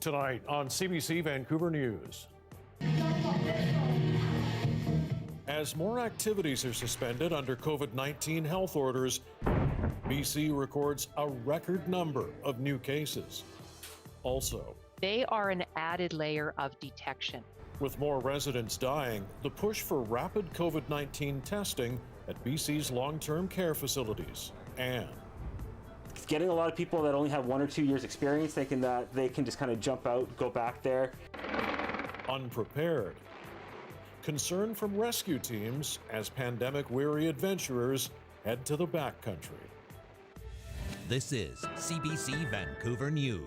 Tonight on CBC Vancouver News. As more activities are suspended under COVID-19 health orders, BC records a record number of new cases. Also, they are an added layer of detection. With more residents dying, the push for rapid COVID-19 testing at BC's long-term care facilities. And getting a lot of people that only have 1 or 2 years experience, they can just kind of jump out, go back there. Unprepared. Concern from rescue teams as pandemic-weary adventurers head to the backcountry. This is CBC Vancouver News.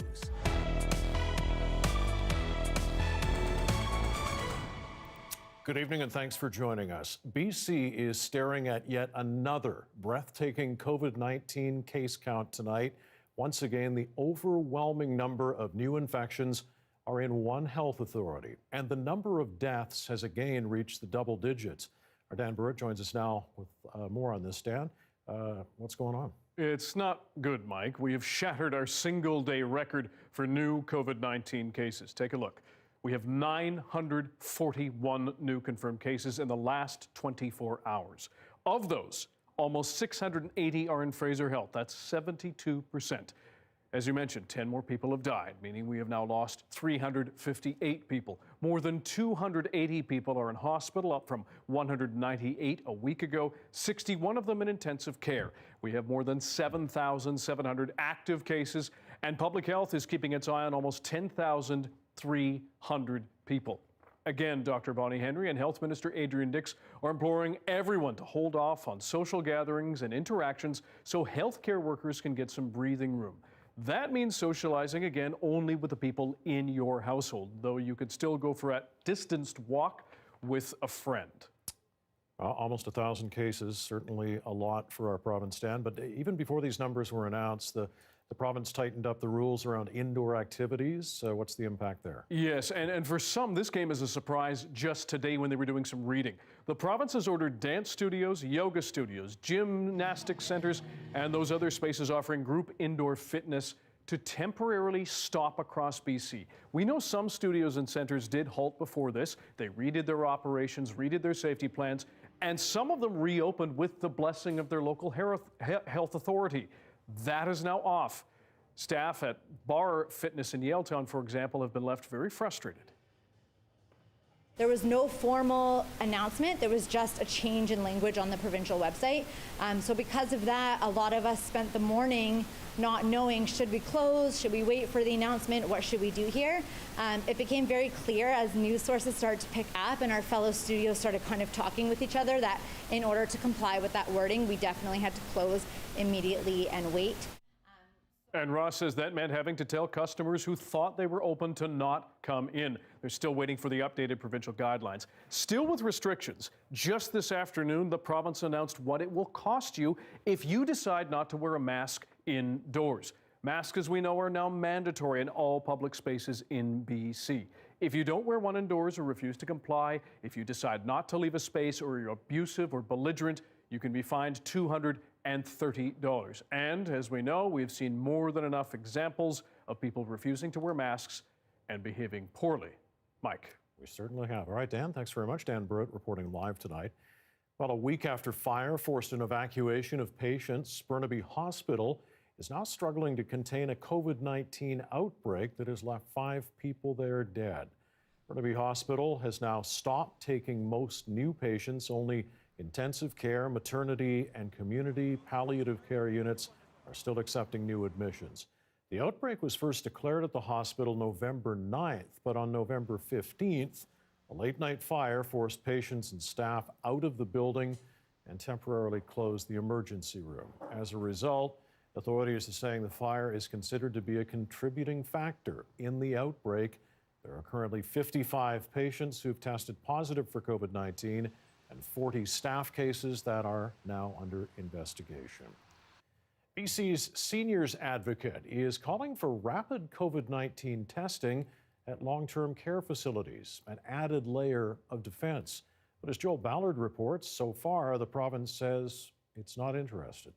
Good evening and thanks for joining us. BC is staring at yet another breathtaking COVID-19 case count tonight. Once again, the overwhelming number of new infections are in one health authority, and the number of deaths has again reached the double digits. Our Dan Burrett joins us now with more on this. Dan, what's going on? It's not good, Mike. We have shattered our single-day record for new COVID-19 cases. Take a look. We have 941 new confirmed cases in the last 24 hours. Of those, almost 680 are in Fraser Health. That's 72%. As you mentioned, 10 more people have died, meaning we have now lost 358 people. More than 280 people are in hospital, up from 198 a week ago, 61 of them in intensive care. We have more than 7,700 active cases, and public health is keeping its eye on almost 10,300 people. Again, Dr. Bonnie Henry and Health Minister Adrian Dix are imploring everyone to hold off on social gatherings and interactions so healthcare workers can get some breathing room. That means socializing again only with the people in your household, though you could still go for a distanced walk with a friend. Almost 1,000 cases, certainly a lot for our province, Dan. But even before these numbers were announced, the province tightened up the rules around indoor activities. What's the impact there? Yes, and for some, this came as a surprise just today when they were doing some reading. The province has ordered dance studios, yoga studios, gymnastic centers, and those other spaces offering group indoor fitness to temporarily stop across BC. We know some studios and centers did halt before this. They redid their operations, redid their safety plans, and some of them reopened with the blessing of their local health authority. That is now off. Staff at Bar Fitness in Yaletown, for example, have been left very frustrated. There was no formal announcement. There was just a change in language on the provincial website. So because of that, a lot of us spent the morning not knowing, should we close? Should we wait for the announcement? What should we do here? It became very clear as news sources started to pick up and our fellow studios started kind of talking with each other that in order to comply with that wording, we definitely had to close immediately and wait. And Ross says that meant having to tell customers who thought they were open to not come in. They're still waiting for the updated provincial guidelines. Still with restrictions, just this afternoon, the province announced what it will cost you if you decide not to wear a mask indoors. Masks, as we know, are now mandatory in all public spaces in BC. If you don't wear one indoors or refuse to comply, if you decide not to leave a space or you're abusive or belligerent, you can be fined $230. And as we know, we've seen more than enough examples of people refusing to wear masks and behaving poorly. Mike. We certainly have. All right, Dan, thanks very much. Dan Burrett reporting live tonight. Well, a week after fire forced an evacuation of patients, Burnaby Hospital is now struggling to contain a COVID-19 outbreak that has left 5 people there dead. Burnaby Hospital has now stopped taking most new patients. Only intensive care, maternity, and community palliative care units are still accepting new admissions. The outbreak was first declared at the hospital November 9th, but on November 15th, a late-night fire forced patients and staff out of the building and temporarily closed the emergency room. As a result, authorities are saying the fire is considered to be a contributing factor in the outbreak. There are currently 55 patients who've tested positive for COVID-19 and 40 staff cases that are now under investigation. BC's seniors advocate is calling for rapid COVID-19 testing at long-term care facilities, an added layer of defense. But as Joel Ballard reports, so far the province says it's not interested.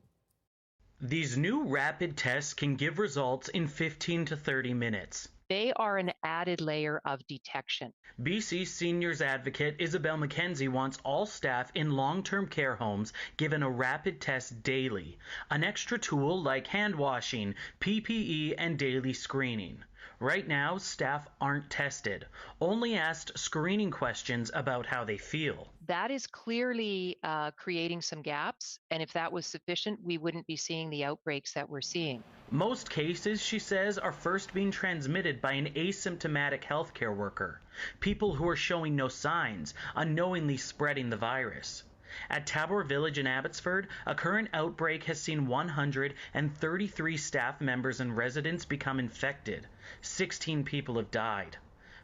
These new rapid tests can give results in 15 to 30 minutes. They are an added layer of detection. BC Seniors Advocate Isabel McKenzie wants all staff in long-term care homes given a rapid test daily, an extra tool like hand washing, PPE, and daily screening. Right now, staff aren't tested, only asked screening questions about how they feel. That is clearly creating some gaps, and if that was sufficient, we wouldn't be seeing the outbreaks that we're seeing. Most cases, she says, are first being transmitted by an asymptomatic healthcare worker, people who are showing no signs, unknowingly spreading the virus. At Tabor Village in Abbotsford, a current outbreak has seen 133 staff members and residents become infected. 16 people have died.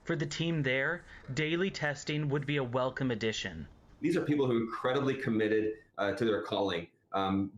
For the team there, daily testing would be a welcome addition. These are people who are incredibly committed to their calling.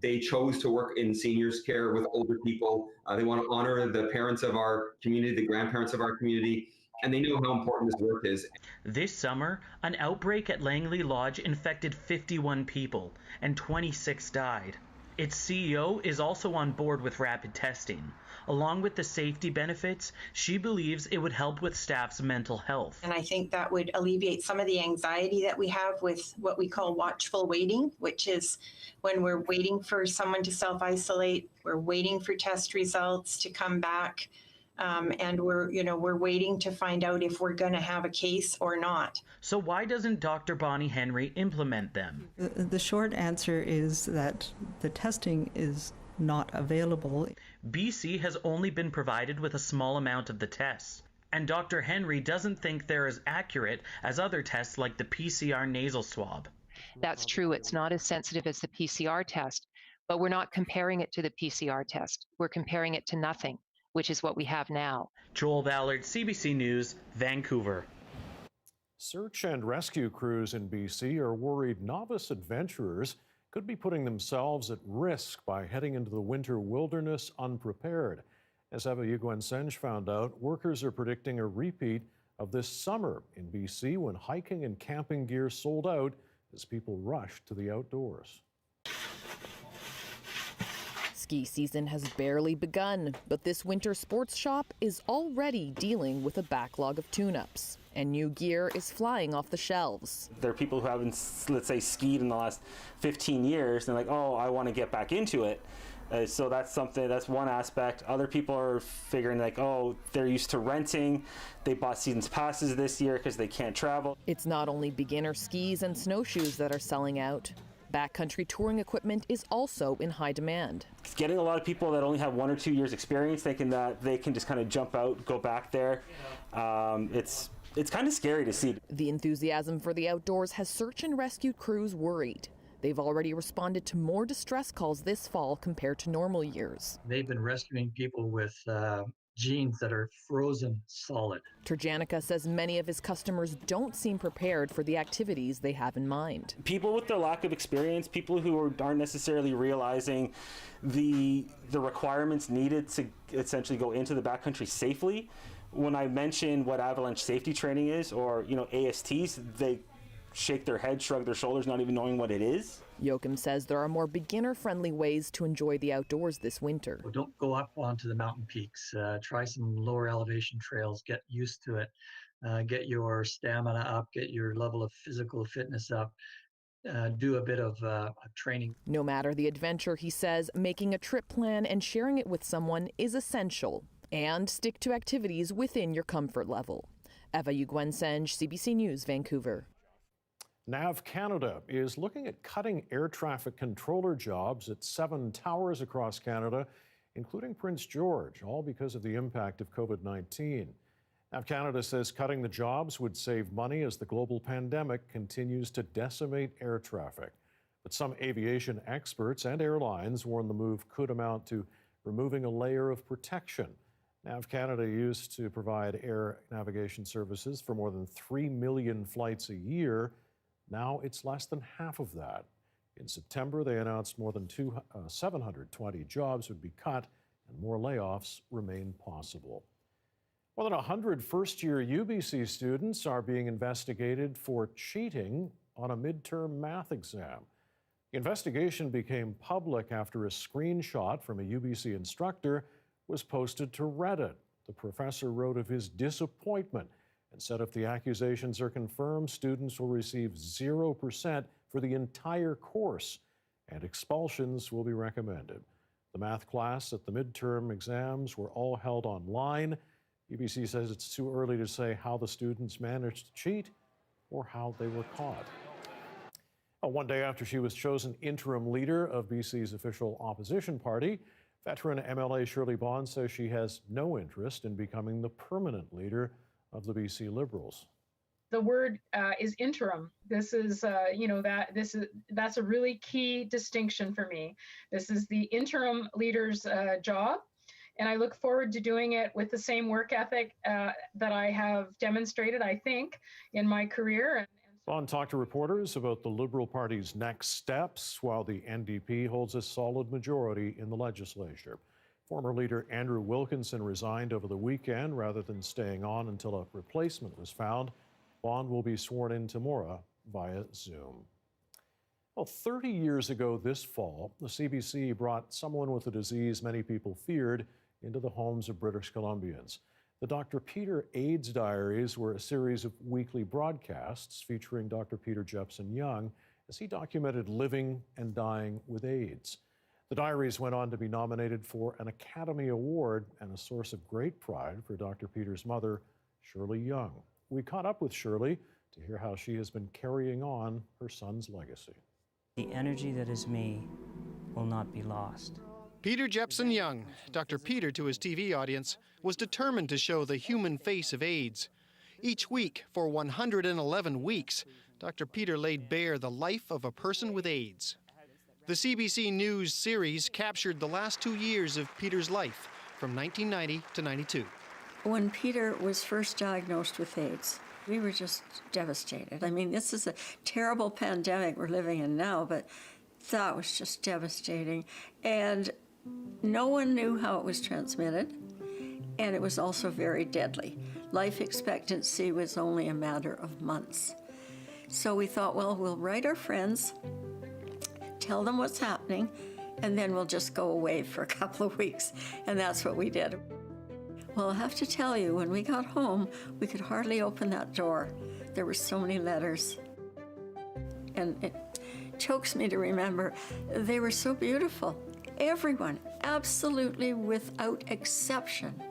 They chose to work in seniors care with older people. They want to honor the parents of our community, the grandparents of our community, and they know how important this work is. This summer, an outbreak at Langley Lodge infected 51 people, and 26 died. Its CEO is also on board with rapid testing. Along with the safety benefits, she believes it would help with staff's mental health. And I think that would alleviate some of the anxiety that we have with what we call watchful waiting, which is when we're waiting for someone to self-isolate, we're waiting for test results to come back, and we're waiting to find out if we're going to have a case or not. So why doesn't Dr. Bonnie Henry implement them? The short answer is that the testing is not available. BC has only been provided with a small amount of the tests, and Dr. Henry doesn't think they're as accurate as other tests like the PCR nasal swab. That's true. It's not as sensitive as the PCR test, but we're not comparing it to the PCR test. We're comparing it to nothing, which is what we have now. Joel Ballard, CBC News, Vancouver. Search and rescue crews in BC are worried novice adventurers could be putting themselves at risk by heading into the winter wilderness unprepared. As Eva Yuguen-Senge found out, workers are predicting a repeat of this summer in BC when hiking and camping gear sold out as people rushed to the outdoors. Ski season has barely begun, but this winter sports shop is already dealing with a backlog of tune-ups, and new gear is flying off the shelves. There are people who haven't, let's say, skied in the last 15 years, and like, oh, I want to get back into it. So that's one aspect. Other people are figuring like, oh, they're used to renting. They bought season's passes this year because they can't travel. It's not only beginner skis and snowshoes that are selling out. Backcountry touring equipment is also in high demand. It's getting a lot of people that only have 1 or 2 years experience thinking that they can just kind of jump out, go back there. It's kind of scary to see. The enthusiasm for the outdoors has search and rescue crews worried. They've already responded to more distress calls this fall compared to normal years. They've been rescuing people with jeans that are frozen solid. Turjanica says many of his customers don't seem prepared for the activities they have in mind. People with their lack of experience, people who aren't necessarily realizing the requirements needed to essentially go into the backcountry safely. When I mention what avalanche safety training is, or ASTs, they shake their head, shrug their shoulders, not even knowing what it is. Joachim says there are more beginner-friendly ways to enjoy the outdoors this winter. Well, don't go up onto the mountain peaks. Try some lower elevation trails. Get used to it. Get your stamina up. Get your level of physical fitness up. Do a bit of training. No matter the adventure, he says, making a trip plan and sharing it with someone is essential. And stick to activities within your comfort level. Eva Yuguen-Senge, CBC News, Vancouver. NAV Canada is looking at cutting air traffic controller jobs at 7 towers across Canada, including Prince George, all because of the impact of COVID-19. NAV Canada says cutting the jobs would save money as the global pandemic continues to decimate air traffic. But some aviation experts and airlines warn the move could amount to removing a layer of protection. NAV Canada used to provide air navigation services for more than 3 million flights a year. Now it's less than half of that. In September, they announced more than 720 jobs would be cut and more layoffs remain possible. More than 100 first-year UBC students are being investigated for cheating on a midterm math exam. The investigation became public after a screenshot from a UBC instructor was posted to Reddit. The professor wrote of his disappointment and said if the accusations are confirmed, students will receive 0% for the entire course, and expulsions will be recommended. The math class at the midterm exams were all held online. UBC says it's too early to say how the students managed to cheat or how they were caught. One day after she was chosen interim leader of BC's official opposition party, veteran MLA Shirley Bond says she has no interest in becoming the permanent leader of the BC Liberals. The word is interim. This is, that's a really key distinction for me. This is the interim leader's job, and I look forward to doing it with the same work ethic that I have demonstrated, I think, in my career. Bond talked to reporters about the Liberal Party's next steps while the NDP holds a solid majority in the legislature. Former leader Andrew Wilkinson resigned over the weekend rather than staying on until a replacement was found. Bond will be sworn in tomorrow via Zoom. Well, 30 years ago this fall, the CBC brought someone with a disease many people feared into the homes of British Columbians. The Dr. Peter AIDS Diaries were a series of weekly broadcasts featuring Dr. Peter Jepson Young as he documented living and dying with AIDS. The diaries went on to be nominated for an Academy Award and a source of great pride for Dr. Peter's mother, Shirley Young. We caught up with Shirley to hear how she has been carrying on her son's legacy. The energy that is me will not be lost. Peter Jepson Young, Dr. Peter to his TV audience, was determined to show the human face of AIDS. Each week, for 111 weeks, Dr. Peter laid bare the life of a person with AIDS. The CBC News series captured the last 2 years of Peter's life, from 1990 to 92. When Peter was first diagnosed with AIDS, we were just devastated. I mean, this is a terrible pandemic we're living in now, but that was just devastating. And no one knew how it was transmitted, and it was also very deadly. Life expectancy was only a matter of months. So we thought, well, we'll write our friends, tell them what's happening, and then we'll just go away for a couple of weeks. And that's what we did. Well, I have to tell you, when we got home, we could hardly open that door. There were so many letters. And it chokes me to remember, they were so beautiful. Everyone, absolutely without exception,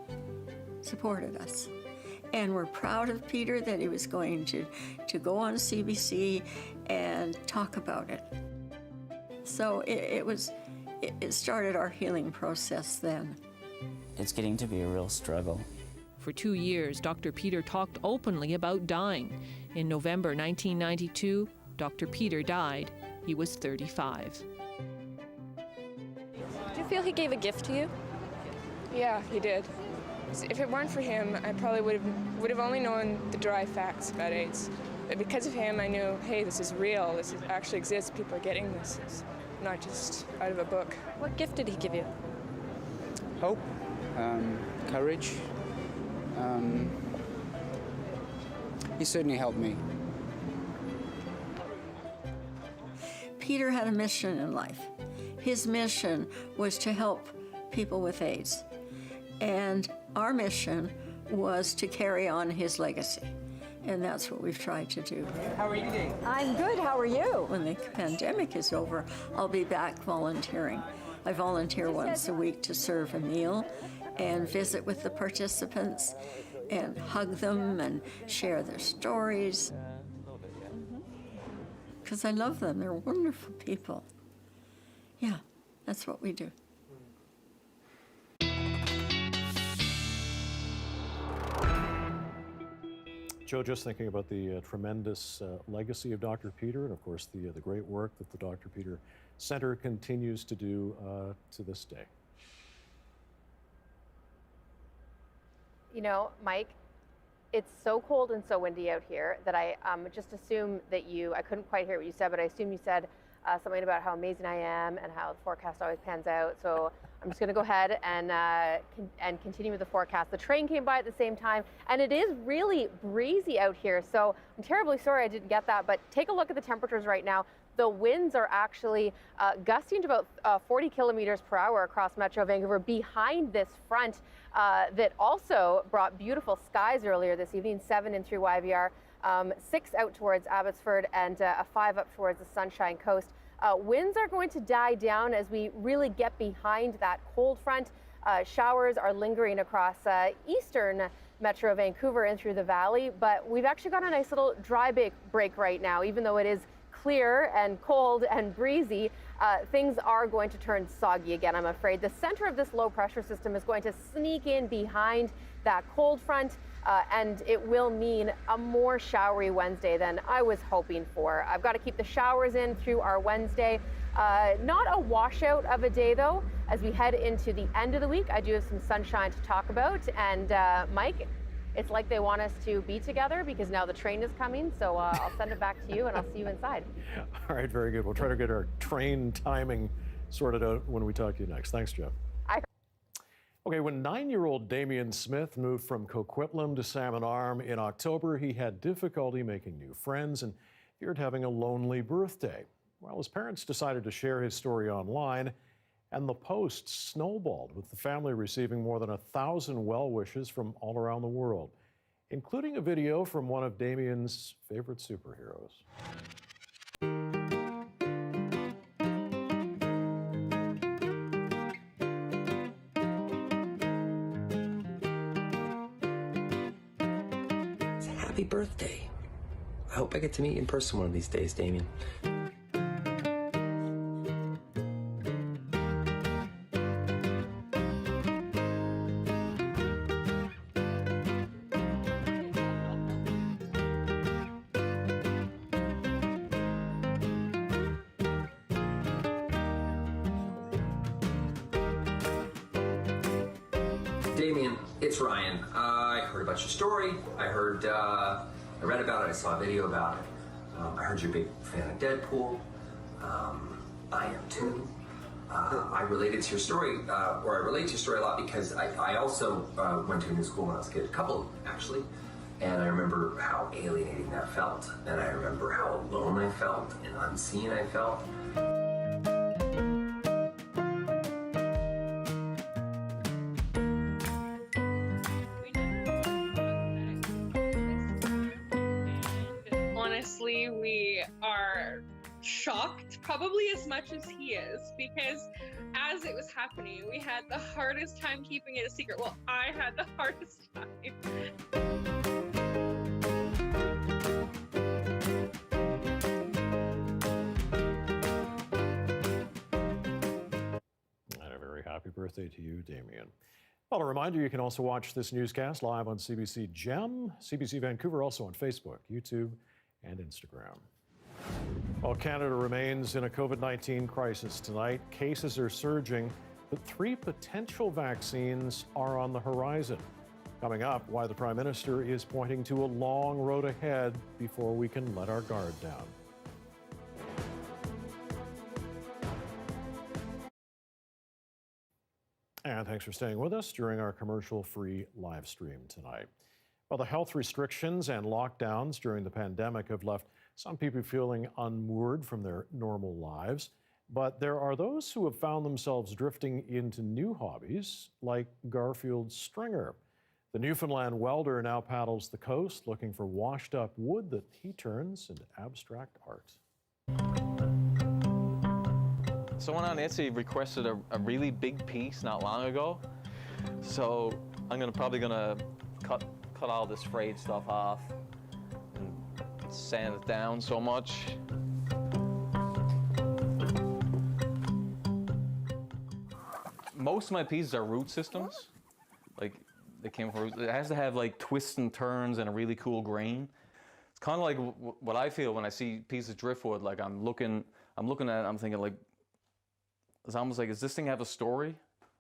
supported us. And we're proud of Peter that he was going to go on CBC and talk about it. So it started our healing process then. It's getting to be a real struggle. For 2 years, Dr. Peter talked openly about dying. In November 1992, Dr. Peter died. He was 35. Do you feel he gave a gift to you? Yeah, he did. If it weren't for him, I probably would have only known the dry facts about AIDS. But because of him, I knew, hey, this is real. This actually exists. People are getting this. It's not just out of a book. What gift did he give you? Hope, courage. He certainly helped me. Peter had a mission in life. His mission was to help people with AIDS. And our mission was to carry on his legacy. And that's what we've tried to do. How are you today? I'm good, how are you? When the pandemic is over, I'll be back volunteering. I volunteer once a week to serve a meal and visit with the participants and hug them and share their stories. Because I love them, they're wonderful people. Yeah, that's what we do. Joe, just thinking about the tremendous legacy of Dr. Peter and, of course, the great work that the Dr. Peter Center continues to do to this day. You know, Mike, it's so cold and so windy out here that I just assume that I couldn't quite hear what you said, but I assume you said something about how amazing I am and how the forecast always pans out. So I'm just going to go ahead and continue with the forecast. The train came by at the same time, and it is really breezy out here. So I'm terribly sorry I didn't get that, but take a look at the temperatures right now. The winds are actually gusting to about 40 kilometers per hour across Metro Vancouver behind this front that also brought beautiful skies earlier this evening, 7 in through YVR, 6 out towards Abbotsford, and a 5 up towards the Sunshine Coast. Winds are going to die down as we really get behind that cold front. Showers are lingering across eastern Metro Vancouver and through the valley, but we've actually got a nice little dry break right now. Even though it is clear and cold and breezy, things are going to turn soggy again, I'm afraid. The center of this low pressure system is going to sneak in behind that cold front, and it will mean a more showery Wednesday than I was hoping for. I've got to keep the showers in through our Wednesday. Not a washout of a day, though. As we head into the end of the week, I do have some sunshine to talk about. And Mike, it's like they want us to be together because now the train is coming. So I'll send it back to you and I'll see you inside. All right, very good. We'll try to get our train timing sorted out when we talk to you next. Thanks, Jeff. Okay, when 9-year-old Damien Smith moved from Coquitlam to Salmon Arm in October, he had difficulty making new friends and feared having a lonely birthday. Well, his parents decided to share his story online, and the post snowballed, with the family receiving more than 1,000 well wishes from all around the world, including a video from one of Damien's favorite superheroes. Happy birthday. I hope I get to meet you in person one of these days, Damien. Damien, it's Ryan. I heard about your story. I read about it. I saw a video about it. I heard you're a big fan of Deadpool. I am too. I related to your story, or I relate to your story a lot because I also went to a new school when I was a kid, a couple actually, and I remember how alienating that felt, and I remember how alone I felt and unseen I felt. Honestly, we are shocked, probably as much as he is, because as it was happening, we had the hardest time keeping it a secret. Well, I had the hardest time. And a very happy birthday to you, Damien. Well, a reminder, you can also watch this newscast live on CBC Gem, CBC Vancouver, also on Facebook, YouTube, and Instagram. Well, Canada remains in a COVID-19 crisis tonight. Cases are surging, but 3 potential vaccines are on the horizon. Coming up, why the Prime Minister is pointing to a long road ahead before we can let our guard down. And thanks for staying with us during our commercial-free live stream tonight. Well, the health restrictions and lockdowns during the pandemic have left some people feeling unmoored from their normal lives, but there are those who have found themselves drifting into new hobbies, like Garfield Stringer. The Newfoundland welder now paddles the coast looking for washed-up wood that he turns into abstract art. Someone on Etsy requested a really big piece not long ago, so I'm probably gonna cut all this frayed stuff off and sand it down so much. Most of my pieces are root systems. Like, they came from roots. It has to have like twists and turns and a really cool grain. It's kind of like what I feel when I see pieces of driftwood. Like I'm looking at it, I'm thinking like, it's almost like, does this thing have a story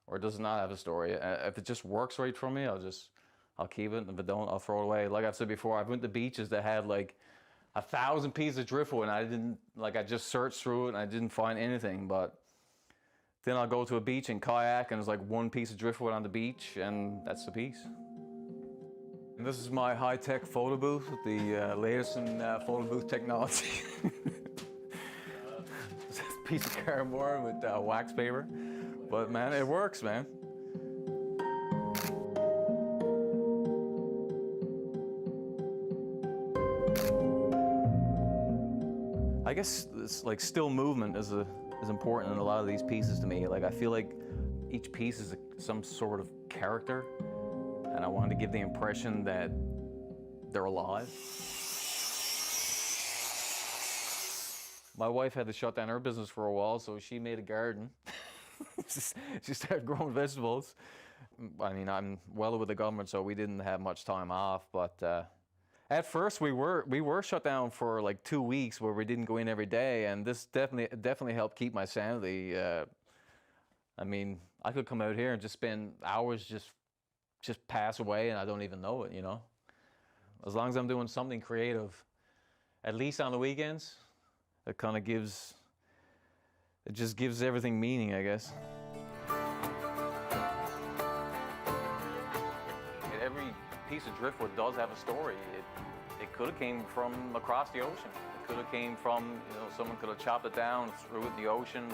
or does it not have a story? If it just works right for me, I'll keep it. If it don't, I'll throw it away. Like I've said before, I've went to beaches that had like 1,000 pieces of driftwood and I just searched through it and I didn't find anything. But then I'll go to a beach and kayak and there's like 1 piece of driftwood on the beach and that's the piece. And this is my high-tech photo booth with the latest in photo booth technology. piece of cardboard with wax paper. But man, it works, man. I guess it's like still movement is important in a lot of these pieces to me. Like I feel like each piece is some sort of character, and I wanted to give the impression that they're alive. My wife had to shut down her business for a while, so she made a garden. She started growing vegetables. I mean, I'm well with the government, so we didn't have much time off, but at first we were shut down for like 2 weeks where we didn't go in every day, and this definitely helped keep my sanity. I mean, I could come out here and just spend hours just pass away and I don't even know it, you know? As long as I'm doing something creative, at least on the weekends, it just gives everything meaning, I guess. Every piece of driftwood does have a story. It could have came from across the ocean. It could have came from, you know, someone could have chopped it down, threw it in the ocean,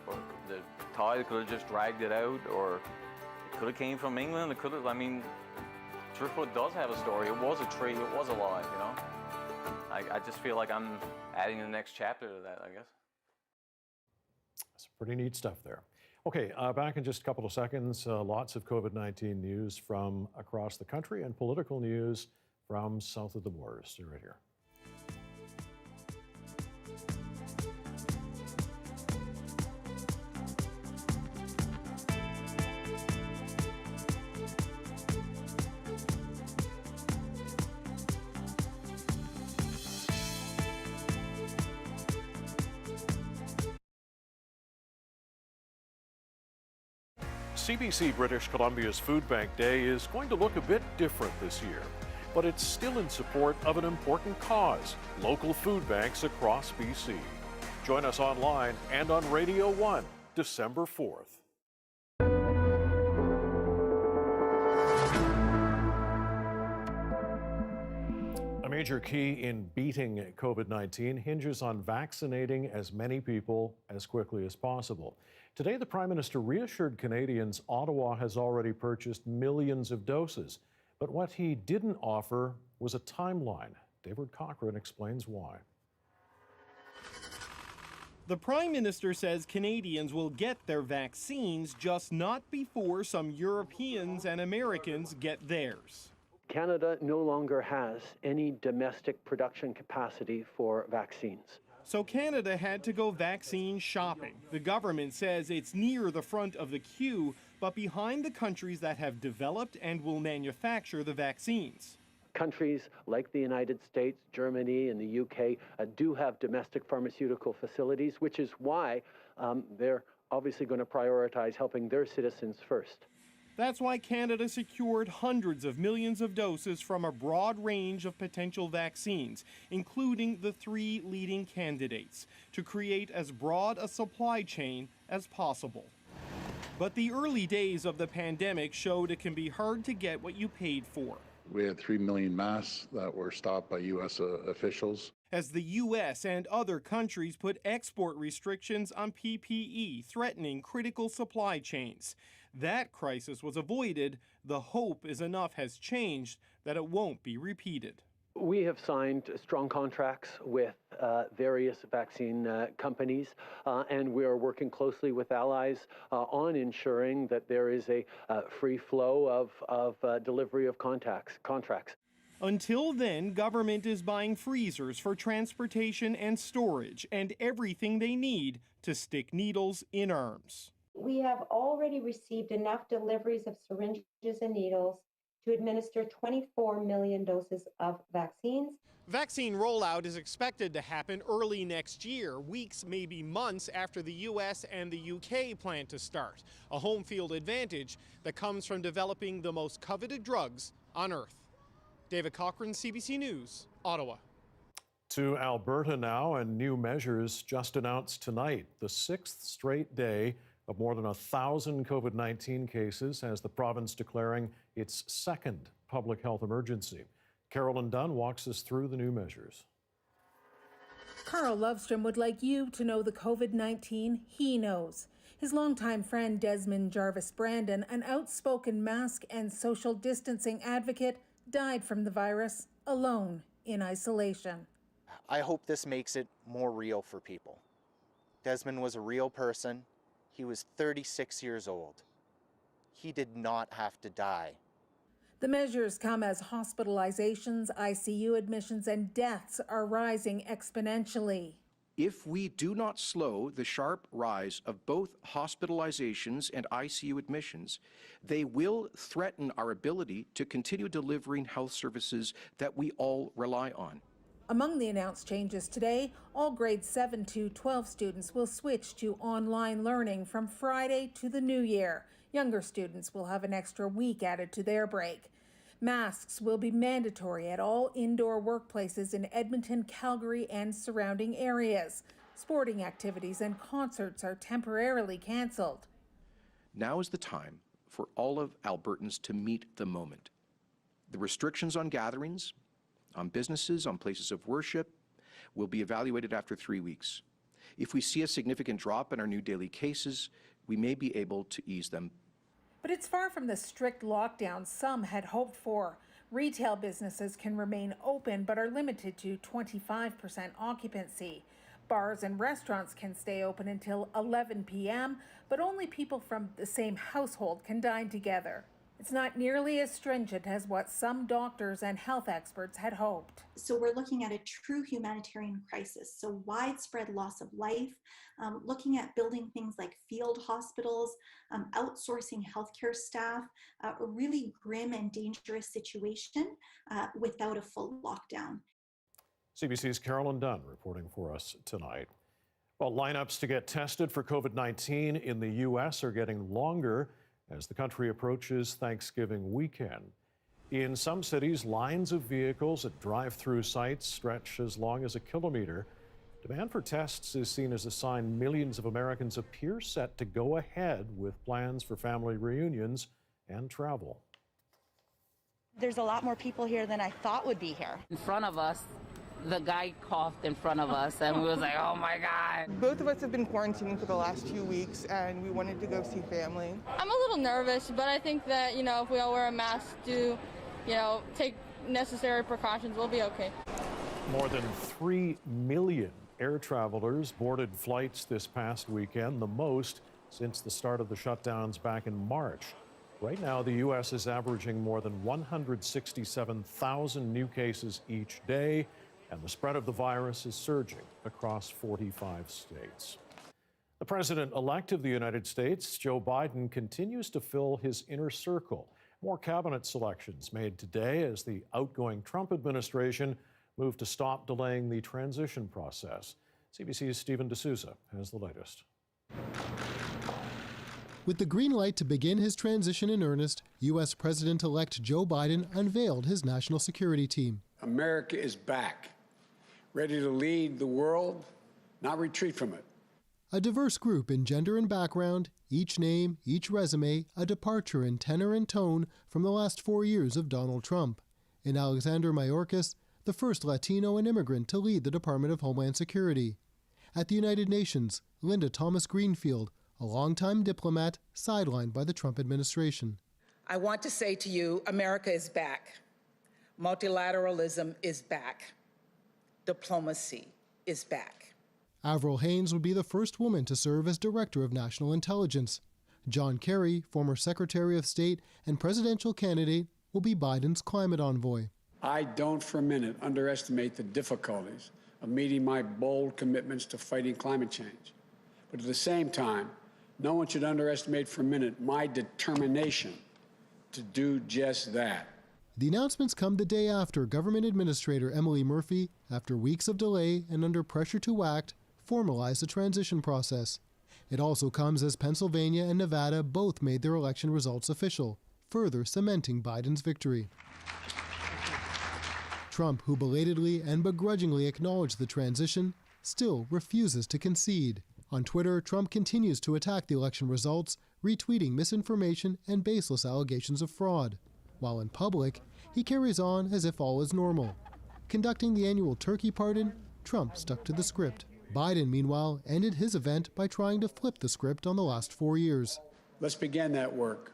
or the tide could have just dragged it out, or it could have came from England. It could have, I mean, driftwood does have a story. It was a tree, it was alive, you know? I just feel like I'm adding the next chapter to that, I guess. That's pretty neat stuff there. Okay, back in just a couple of seconds. Lots of COVID-19 news from across the country and political news from south of the border. Stay right here. CBC British Columbia's Food Bank Day is going to look a bit different this year, but it's still in support of an important cause, local food banks across BC. Join us online and on Radio 1, December 4th. A major key in beating COVID-19 hinges on vaccinating as many people as quickly as possible. Today, the Prime Minister reassured Canadians Ottawa has already purchased millions of doses. But what he didn't offer was a timeline. David Cochrane explains why. The Prime Minister says Canadians will get their vaccines, just not before some Europeans and Americans get theirs. Canada no longer has any domestic production capacity for vaccines. So Canada had to go vaccine shopping. The government says it's near the front of the queue, but behind the countries that have developed and will manufacture the vaccines. Countries like the United States, Germany, and the UK do have domestic pharmaceutical facilities, which is why they're obviously going to prioritize helping their citizens first. That's why Canada secured hundreds of millions of doses from a broad range of potential vaccines, including the 3 leading candidates, to create as broad a supply chain as possible. But the early days of the pandemic showed it can be hard to get what you paid for. We had 3 million masks that were stopped by U.S. officials. As the U.S. and other countries put export restrictions on PPE, threatening critical supply chains. That crisis was avoided. The hope is enough has changed that it won't be repeated. We have signed strong contracts with various vaccine companies, and we are working closely with allies on ensuring that there is a free flow of delivery of contracts. Until then, government is buying freezers for transportation and storage and everything they need to stick needles in arms. We have already received enough deliveries of syringes and needles to administer 24 million doses of vaccines. Vaccine rollout is expected to happen early next year, weeks, maybe months after the U.S. and the UK plan to start. A home field advantage that comes from developing the most coveted drugs on Earth. David Cochrane, CBC News, Ottawa. To Alberta now, and new measures just announced tonight. The 6th straight day of more than 1,000 COVID-19 cases as the province declaring its second public health emergency. Carolyn Dunn walks us through the new measures. Carl Lovestrom would like you to know the COVID-19 he knows. His longtime friend Desmond Jarvis Brandon, an outspoken mask and social distancing advocate, died from the virus alone in isolation. I hope this makes it more real for people. Desmond was a real person. He was 36 years old. He did not have to die. The measures come as hospitalizations, ICU admissions, and deaths are rising exponentially. If we do not slow the sharp rise of both hospitalizations and ICU admissions, they will threaten our ability to continue delivering health services that we all rely on. Among the announced changes today, all grades 7 to 12 students will switch to online learning from Friday to the new year. Younger students will have an extra week added to their break. Masks will be mandatory at all indoor workplaces in Edmonton, Calgary, and surrounding areas. Sporting activities and concerts are temporarily canceled. Now is the time for all of Albertans to meet the moment. The restrictions on gatherings, on businesses, on places of worship will be evaluated after 3 weeks. If we see a significant drop in our new daily cases, we may be able to ease them. But it's far from the strict lockdown some had hoped for. Retail businesses can remain open but are limited to 25% occupancy. Bars and restaurants can stay open until 11 p.m., but only people from the same household can dine together. It's not nearly as stringent as what some doctors and health experts had hoped. So we're looking at a true humanitarian crisis. So widespread loss of life, looking at building things like field hospitals, outsourcing healthcare staff, a really grim and dangerous situation without a full lockdown. CBC's Carolyn Dunn reporting for us tonight. Well, lineups to get tested for COVID-19 in the U.S. are getting longer as the country approaches Thanksgiving weekend. In some cities, lines of vehicles at drive-through sites stretch as long as a kilometer. Demand for tests is seen as a sign millions of Americans appear set to go ahead with plans for family reunions and travel. There's a lot more people here than I thought would be here. In front of us, the guy coughed in front of us and we was like, oh my God. Both of us have been quarantining for the last 2 weeks and we wanted to go see family. I'm a little nervous, but I think that, if we all wear a mask, take necessary precautions, we'll be okay. More than 3 million air travelers boarded flights this past weekend, the most since the start of the shutdowns back in March. Right now, the U.S. is averaging more than 167,000 new cases each day, and the spread of the virus is surging across 45 states. The president-elect of the United States, Joe Biden, continues to fill his inner circle. More cabinet selections made today as the outgoing Trump administration moved to stop delaying the transition process. CBC's Stephen D'Souza has the latest. With the green light to begin his transition in earnest, U.S. President-elect Joe Biden unveiled his national security team. America is back, ready to lead the world, not retreat from it. A diverse group in gender and background, each name, each resume, a departure in tenor and tone from the last 4 years of Donald Trump. In Alexander Mayorkas, the first Latino and immigrant to lead the Department of Homeland Security. At the United Nations, Linda Thomas Greenfield, a longtime diplomat sidelined by the Trump administration. I want to say to you, America is back. Multilateralism is back. Diplomacy is back. Avril Haines would be the first woman to serve as Director of National Intelligence. John Kerry, former Secretary of State and presidential candidate, will be Biden's climate envoy. I don't for a minute underestimate the difficulties of meeting my bold commitments to fighting climate change. But at the same time, no one should underestimate for a minute my determination to do just that. The announcements come the day after Government Administrator Emily Murphy, after weeks of delay and under pressure to act, formalized the transition process. It also comes as Pennsylvania and Nevada both made their election results official, further cementing Biden's victory. Trump, who belatedly and begrudgingly acknowledged the transition, still refuses to concede. On Twitter, Trump continues to attack the election results, retweeting misinformation and baseless allegations of fraud. While in public, he carries on as if all is normal, conducting the annual turkey pardon Trump stuck to the script. Biden, meanwhile, ended his event by trying to flip the script on the last 4 years. Let's begin that work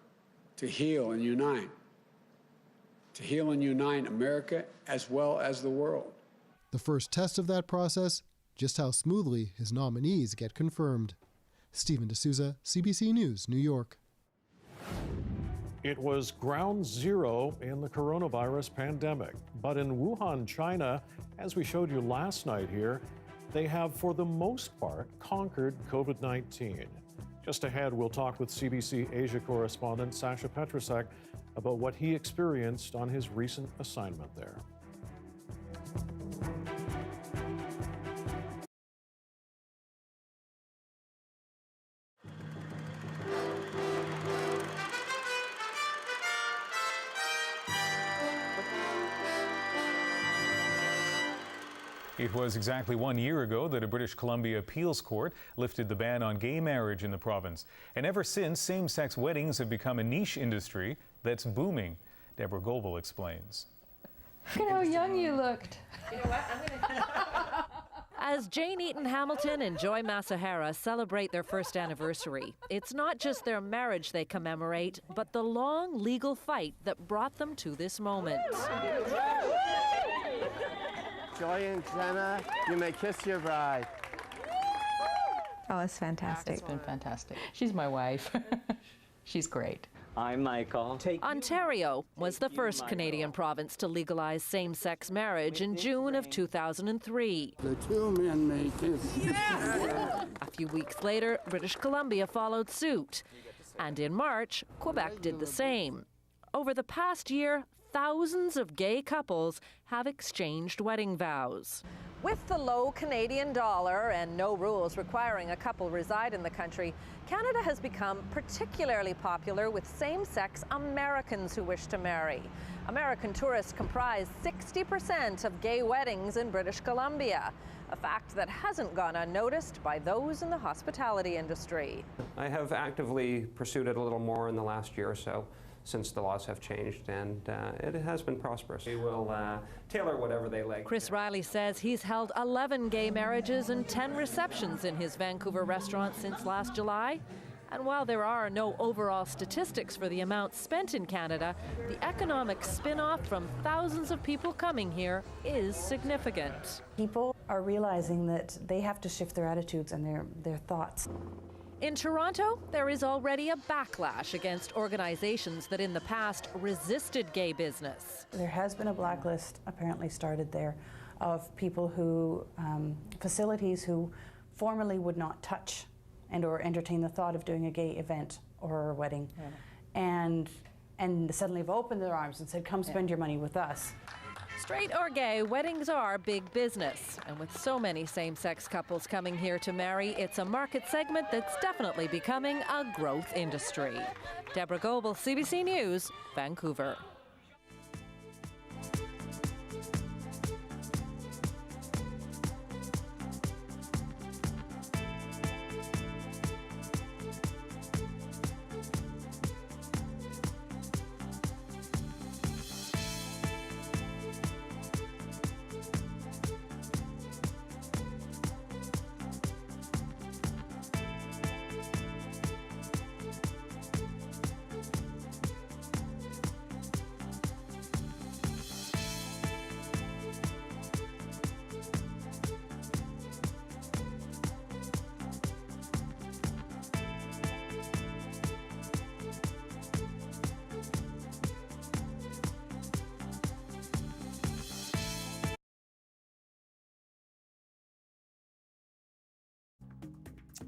to heal and unite. To heal and unite America as well as the world. The first test of that process, just how smoothly his nominees get confirmed. Stephen D'Souza, CBC News, New York. It was ground zero in the coronavirus pandemic. But in Wuhan, China, as we showed you last night here, they have, for the most part, conquered COVID-19. Just ahead, we'll talk with CBC Asia correspondent Sasha Petrusek about what he experienced on his recent assignment there. It was exactly 1 year ago that a British Columbia appeals court lifted the ban on gay marriage in the province. And ever since, same-sex weddings have become a niche industry that's booming. Deborah Goebel explains. Look at how young you looked. You know what? As Jane Eaton Hamilton and Joy Masahara celebrate their first anniversary, it's not just their marriage they commemorate, but the long legal fight that brought them to this moment. Joy and Jenna, you may kiss your bride. Oh, it's fantastic. It's been fantastic. She's my wife. She's great. I'm Michael. Ontario was the first Canadian province to legalize same-sex marriage in June of 2003. The two men may kiss. A few weeks later, British Columbia followed suit. And in March, Quebec did the same. Over the past year, thousands of gay couples have exchanged wedding vows. With the low Canadian dollar and no rules requiring a couple reside in the country, Canada has become particularly popular with same-sex Americans who wish to marry. American tourists comprise 60% of gay weddings in British Columbia, a fact that hasn't gone unnoticed by those in the hospitality industry. I have actively pursued it a little more in the last year or so, since the laws have changed, and it has been prosperous. We will tailor whatever they like. Chris Riley says he's held 11 gay marriages and 10 receptions in his Vancouver restaurant since last July. And while there are no overall statistics for the amount spent in Canada, the economic spin-off from thousands of people coming here is significant. People are realizing that they have to shift their attitudes and their thoughts. In Toronto, there is already a backlash against organizations that in the past resisted gay business. There has been a blacklist apparently started there of people who, facilities who formerly would not touch and or entertain the thought of doing a gay event or a wedding. Yeah. And suddenly have opened their arms and said, come spend your money with us. Straight or gay, weddings are big business. And with so many same-sex couples coming here to marry, it's a market segment that's definitely becoming a growth industry. Deborah Goebel, CBC News, Vancouver.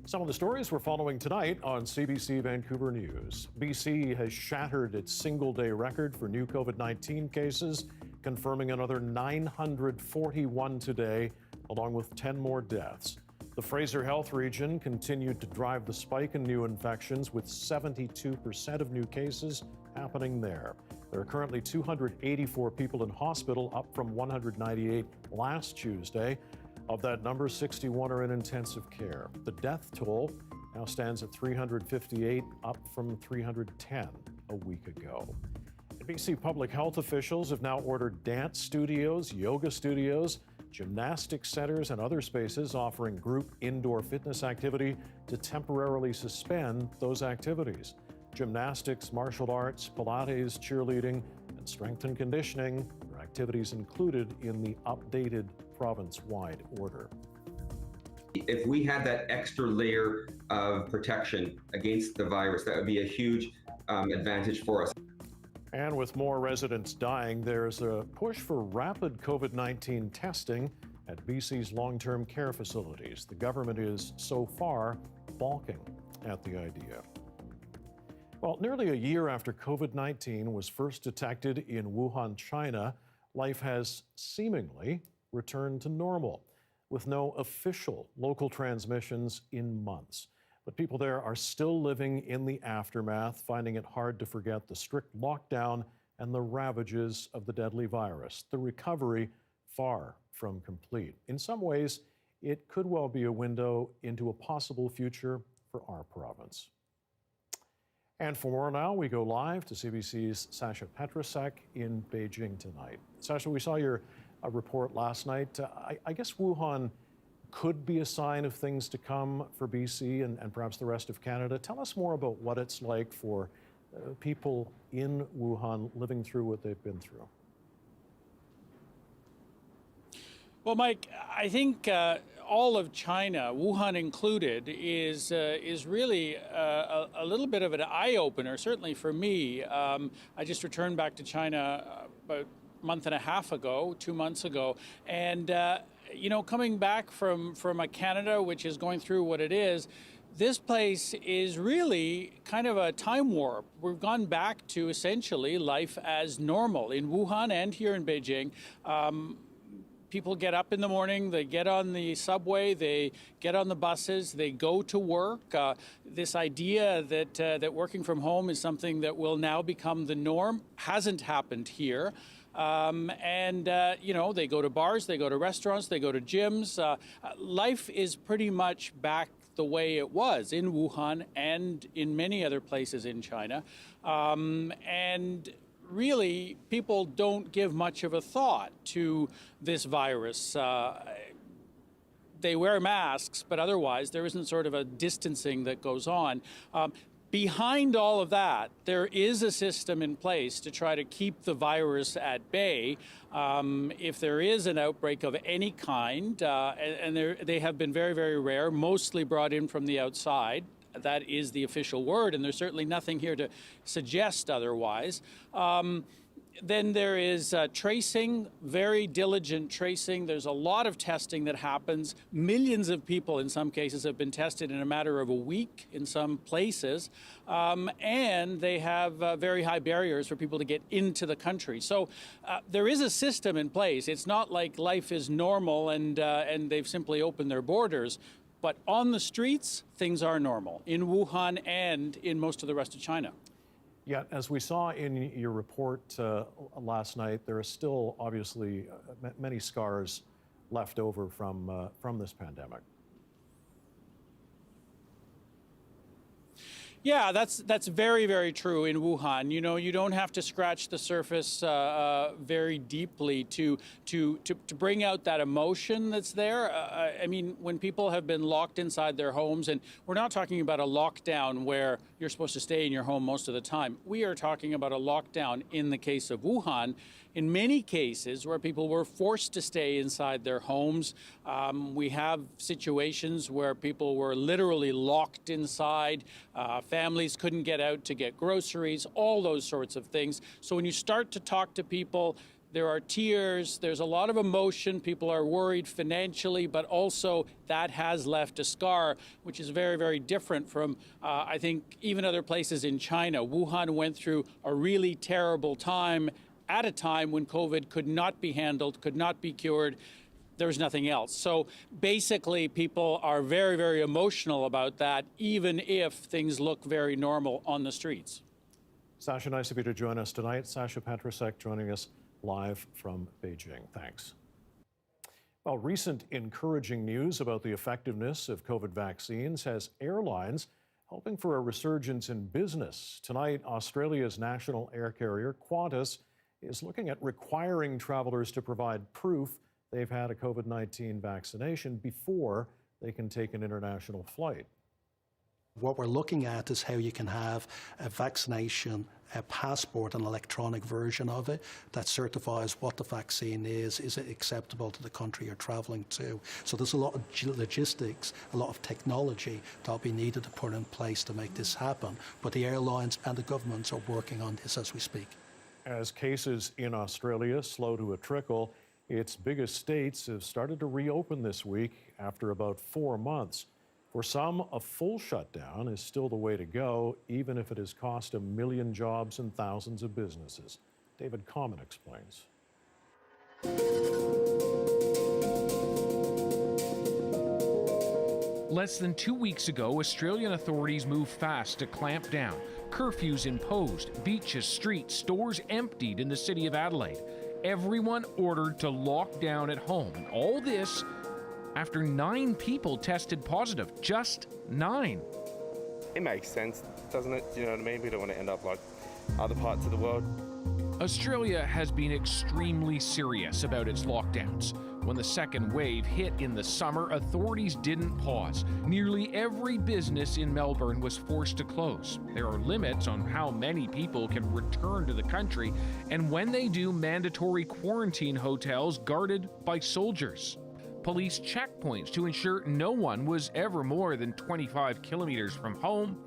Some of the stories we're following tonight on CBC Vancouver News. BC has shattered its single-day record for new COVID-19 cases, confirming another 941 today, along with 10 more deaths. The Fraser Health region continued to drive the spike in new infections, with 72% of new cases happening there. There are currently 284 people in hospital, up from 198 last Tuesday. Of that number, 61 are in intensive care. The death toll now stands at 358, up from 310 a week ago. BC public health officials have now ordered dance studios, yoga studios, gymnastics centers and other spaces offering group indoor fitness activity to temporarily suspend those activities. Gymnastics, martial arts, Pilates, cheerleading, and strength and conditioning are activities included in the updated province-wide order. If we had that extra layer of protection against the virus, that would be a huge advantage for us. And with more residents dying, there's a push for rapid COVID-19 testing at BC's long-term care facilities. The government is so far balking at the idea. Well, nearly a year after COVID-19 was first detected in Wuhan, China, life has seemingly returned to normal, with no official local transmissions in months. But people there are still living in the aftermath, finding it hard to forget the strict lockdown and the ravages of the deadly virus. The recovery far from complete. In some ways, it could well be a window into a possible future for our province. And for more now, we go live to CBC's Sasha Petrusek in Beijing tonight. Sasha, we saw your report last night. I guess Wuhan could be a sign of things to come for BC and perhaps the rest of Canada. Tell us more about what it's like for people in Wuhan living through what they've been through. Well, Mike, I think all of China, Wuhan included, is really a little bit of an eye-opener, certainly for me. I just returned back to China about month and a half ago, 2 months ago, and you know, coming back from a Canada which is going through what it is, this place is really kind of a time warp. We've gone back to essentially life as normal in Wuhan and here in Beijing. People get up in the morning, they get on the subway, they get on the buses, they go to work. This idea that working from home is something that will now become the norm hasn't happened here. You know, they go to bars, they go to restaurants, they go to gyms. Life is pretty much back the way it was in Wuhan and in many other places in China. And really, people don't give much of a thought to this virus. They wear masks, but otherwise there isn't sort of a distancing that goes on. Behind all of that, there is a system in place to try to keep the virus at bay. If there is an outbreak of any kind, and they have been very, very rare, mostly brought in from the outside. That is the official word, and there's certainly nothing here to suggest otherwise. Then there is tracing, very diligent tracing. There's a lot of testing that happens. Millions of people in some cases have been tested in a matter of a week in some places. And they have very high barriers for people to get into the country. So there is a system in place. It's not like life is normal and they've simply opened their borders. But on the streets, things are normal in Wuhan and in most of the rest of China. Yet, as we saw in your report last night, there are still obviously many scars left over from this pandemic. Yeah, that's very, very true in Wuhan. You know, you don't have to scratch the surface very deeply to bring out that emotion that's there. I mean, when people have been locked inside their homes, and we're not talking about a lockdown where you're supposed to stay in your home most of the time. We are talking about a lockdown in the case of Wuhan. In many cases where people were forced to stay inside their homes, we have situations where people were literally locked inside. Families couldn't get out to get groceries, all those sorts of things. So when you start to talk to people, there are tears, there's a lot of emotion, people are worried financially, but also that has left a scar, which is very, very different from, I think, even other places in China. Wuhan went through a really terrible time at a time when COVID could not be handled, could not be cured. There was nothing else. So basically, people are very, very emotional about that, even if things look very normal on the streets. Sasha, nice of you to join us tonight. Sasha Petrusek joining us live from Beijing. Thanks. Well, recent encouraging news about the effectiveness of COVID vaccines has airlines hoping for a resurgence in business. Tonight, Australia's national air carrier, Qantas, is looking at requiring travelers to provide proof they've had a COVID-19 vaccination before they can take an international flight. What we're looking at is how you can have a vaccination, a passport, an electronic version of it that certifies what the vaccine is it acceptable to the country you're traveling to. So there's a lot of logistics, a lot of technology that'll be needed to put in place to make this happen. But the airlines and the governments are working on this as we speak. As cases in Australia slow to a trickle, its biggest states have started to reopen this week after about 4 months. For some, a full shutdown is still the way to go, even if it has cost 1 million jobs and thousands of businesses. David Common explains. Less than 2 weeks ago, Australian authorities moved fast to clamp down. Curfews imposed, beaches, streets, stores emptied in the city of Adelaide. Everyone ordered to lock down at home. And all this after 9 people tested positive. Just 9. It makes sense, doesn't it? You know what I mean? We don't want to end up like other parts of the world. Australia has been extremely serious about its lockdowns. When the second wave hit in the summer, authorities didn't pause. Nearly every business in Melbourne was forced to close. There are limits on how many people can return to the country, and when they do, mandatory quarantine hotels guarded by soldiers. Police checkpoints to ensure no one was ever more than 25 kilometers from home,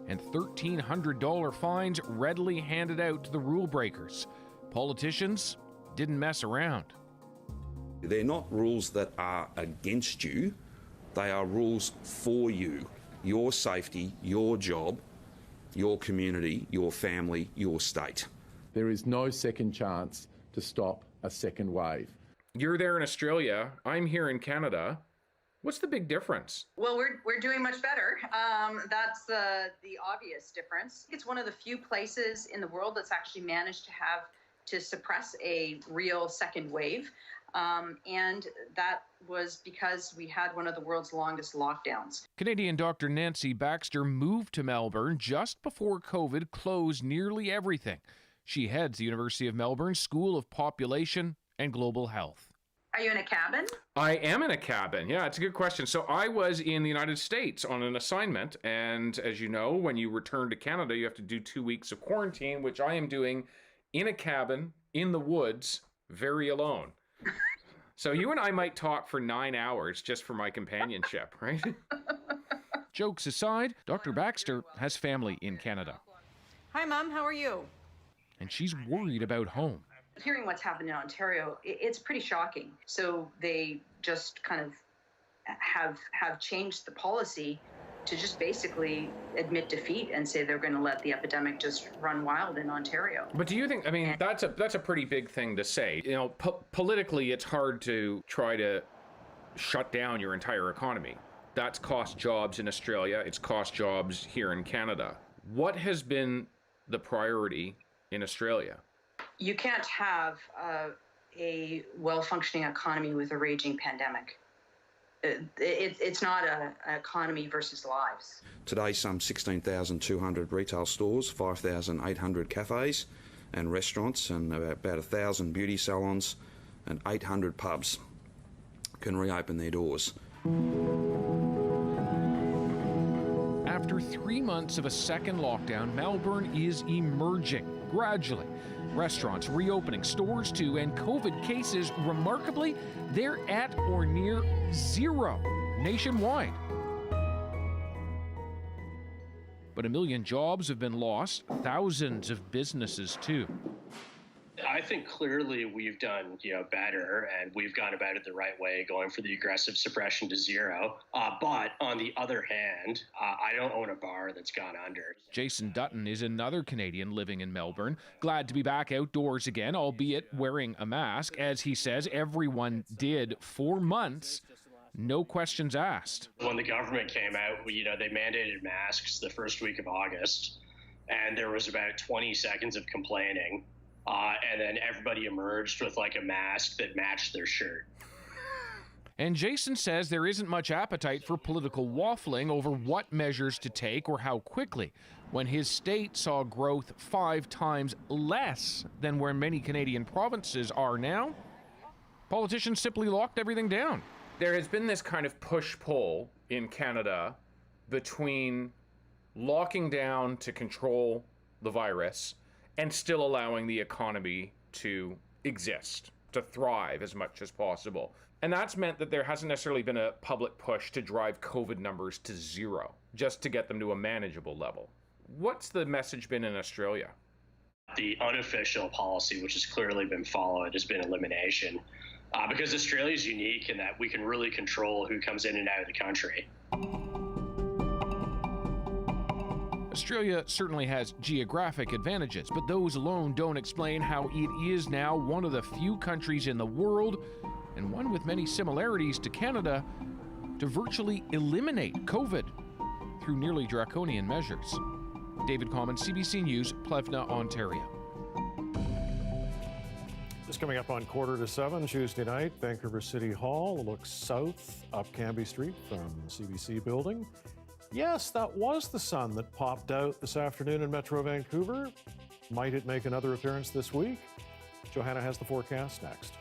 and $1,300 fines readily handed out to the rule breakers. Politicians didn't mess around. They're not rules that are against you, they are rules for you. Your safety, your job, your community, your family, your state. There is no second chance to stop a second wave. You're there in Australia, I'm here in Canada. What's the big difference? Well, we're doing much better. That's the obvious difference. It's one of the few places in the world that's actually managed to suppress a real second wave. And that was because we had one of the world's longest lockdowns. Canadian Dr. Nancy Baxter moved to Melbourne just before COVID closed nearly everything. She heads the University of Melbourne School of Population and Global Health. Are you in a cabin? I am in a cabin. Yeah, it's a good question. So I was in the United States on an assignment. And as you know, when you return to Canada, you have to do 2 weeks of quarantine, which I am doing in a cabin in the woods, very alone. So you and I might talk for 9 hours just for my companionship, right? Jokes aside, Dr. Baxter has family in Canada. Hi, Mom. How are you? And she's worried about home. Hearing what's happened in Ontario, it's pretty shocking. So they just kind of have changed the policy to just basically admit defeat and say they're going to let the epidemic just run wild in Ontario. But do you think, I mean, that's a pretty big thing to say. You know, politically, it's hard to try to shut down your entire economy. That's cost jobs in Australia. It's cost jobs here in Canada. What has been the priority in Australia? You can't have a well-functioning economy with a raging pandemic. It's not an economy versus lives. Today, some 16,200 retail stores, 5,800 cafes and restaurants, and about 1,000 beauty salons and 800 pubs can reopen their doors. After 3 months of a second lockdown, Melbourne is emerging gradually. Restaurants reopening, stores too, and COVID cases, remarkably, they're at or near zero nationwide. But 1 million jobs have been lost, thousands of businesses too. I think clearly we've done, better, and we've gone about it the right way, going for the aggressive suppression to zero. But on the other hand, I don't own a bar that's gone under. Jason Dutton is another Canadian living in Melbourne, glad to be back outdoors again, albeit wearing a mask. As he says, everyone did for months. No questions asked. When the government came out, they mandated masks the first week of August, and there was about 20 seconds of complaining. And then everybody emerged with like a mask that matched their shirt. And Jason says there isn't much appetite for political waffling over what measures to take or how quickly, when his state saw growth 5 times less than where many Canadian provinces are now. Politicians simply locked everything down. There has been this kind of push-pull in Canada between locking down to control the virus and still allowing the economy to exist, to thrive as much as possible. And that's meant that there hasn't necessarily been a public push to drive COVID numbers to zero, just to get them to a manageable level. What's the message been in Australia? The unofficial policy, which has clearly been followed, has been elimination. Because Australia is unique in that we can really control who comes in and out of the country. Australia certainly has geographic advantages, but those alone don't explain how it is now one of the few countries in the world, and one with many similarities to Canada, to virtually eliminate COVID through nearly draconian measures. David Common, CBC News, Plevna, Ontario. Just coming up on 6:45 Tuesday night, Vancouver City Hall looks south up Cambie Street from the CBC building. Yes, that was the sun that popped out this afternoon in Metro Vancouver. Might it make another appearance this week? Johanna has the forecast next.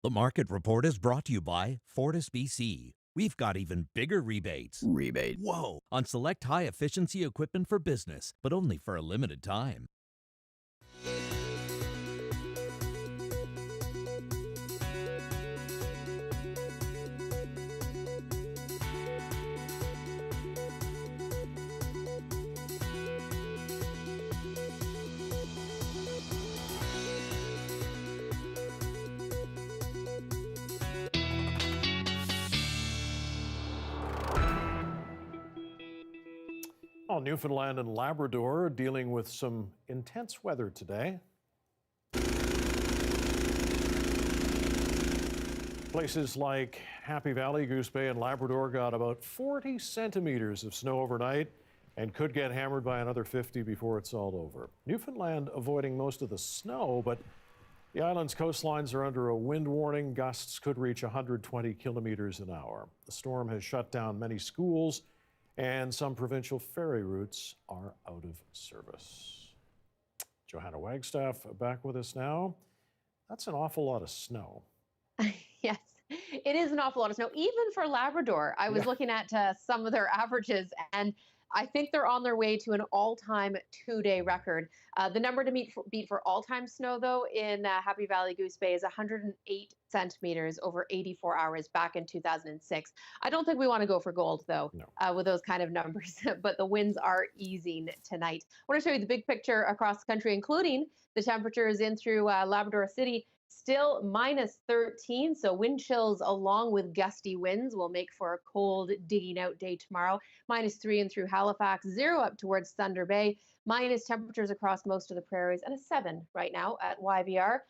The Market Report is brought to you by Fortis BC. We've got even bigger rebates. Rebate? Whoa! On select high-efficiency equipment for business, but only for a limited time. Well, Newfoundland and Labrador are dealing with some intense weather today. Places like Happy Valley, Goose Bay, and Labrador got about 40 centimeters of snow overnight and could get hammered by another 50 before it's all over. Newfoundland avoiding most of the snow, but the island's coastlines are under a wind warning. Gusts could reach 120 kilometers an hour. The storm has shut down many schools, and some provincial ferry routes are out of service. Johanna Wagstaffe back with us now. That's an awful lot of snow. Yes, it is an awful lot of snow, even for Labrador. I was looking at some of their averages, and I think they're on their way to an all-time two-day record. The number to beat for all-time snow, though, in Happy Valley Goose Bay is 108 centimeters over 84 hours back in 2006. I don't think we want to go for gold, though, with those kind of numbers, but the winds are easing tonight. I want to show you the big picture across the country, including the temperatures in through Labrador City. Still minus 13, so wind chills along with gusty winds will make for a cold digging out day tomorrow. Minus 3 in through Halifax, 0 up towards Thunder Bay, minus temperatures across most of the prairies, and a 7 right now at YVR.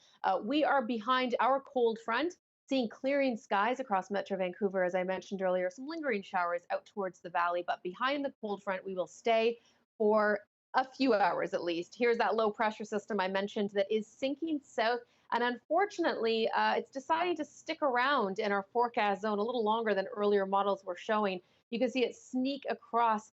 We are behind our cold front, seeing clearing skies across Metro Vancouver, as I mentioned earlier, some lingering showers out towards the valley, but behind the cold front, we will stay for a few hours at least. Here's that low pressure system I mentioned that is sinking south. And unfortunately, it's deciding to stick around in our forecast zone a little longer than earlier models were showing. You can see it sneak across